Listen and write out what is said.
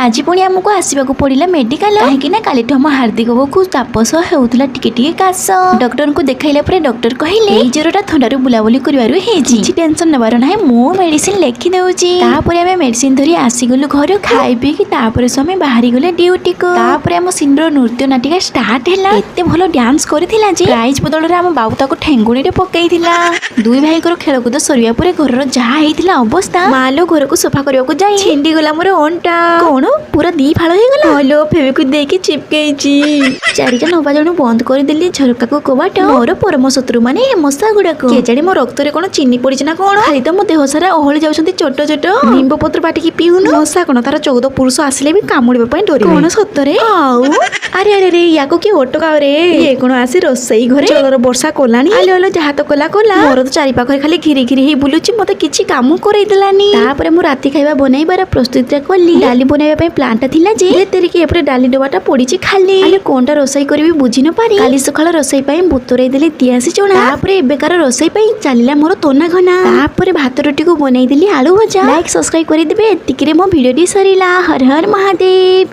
आज पुणी आमको आसवाक पड़ा मेडिकल कहीं कालीठू आम हार्दिक को तापस होता टिके काश डॉक्टर को देखाइला पर डॉक्टर कहले ज्वरटा थंडारू बुलाबुली करिवारु हेजी टेंशन नबार ना मु मेडिसिन लिखि देउची तापर आमे मेडिसिन धरी आसीगलु घर खाई पी कि तापर समय बाहरी गले ड्यूटी को तापर आम सिंधुर नृत्य नाटिका स्टार्ट हैला एते भलो डांस करिथिला जे प्राइज बदल रे आम बाबू ताको ठेंगुणी रे पकैथिला दुई भाई को खेलकूद सरिया पर घर जहा हेतिला अवस्था मालो घर को सफा करबा को जाई छिंडी गला मोर अंटा कोन पूरा दी फाळ हे गला हलो फेविक्विक देके चिपकेची चारिटा नबा जण बंद कर देली झरका को कबाट मोर परम शत्रु माने मसा गुडा को के जानी मो रक्त रे कोन चीनी पड़ी ना कोन खाली तो मो देह सारा ओहଳି जाउछंती छोटो छोटो निंब पत्र बाटी की पिउन मसा कोन तार 14 पुरुष आसिले भी कामुडबा पई डोरी कोन सत्तरे आउ अरे अरे रे याको की ओटका रे ये कोन आसी रोसई घरे चलर वर्षा कोलानी आलो आलो जहा तो कोला कोला मोर तो चारि पाखरे खाली घिरी घिरी हे बुलुची मते किछि काम करै देलानी तापरे मो राती खाइबा बनाइबार प्रस्तुति कली डाली बनाइबा पई प्लांटा थिला जे तेरी के एपरे डाली डबाटा पड़ीची खाली आले कोनटा रोसई करबी बुझी न पारी काली सखाळ रोसई पई बुतरै देली तियासी चोणा तापरे एबेकार रोसई पई चालिला मोर तोना घना तापरे भात रोटी को बनाई देली आलू भजा लाइक सब्सक्राइब करि देबे एतिकिरे मो वीडियो डी सरीला हर हर महादेव।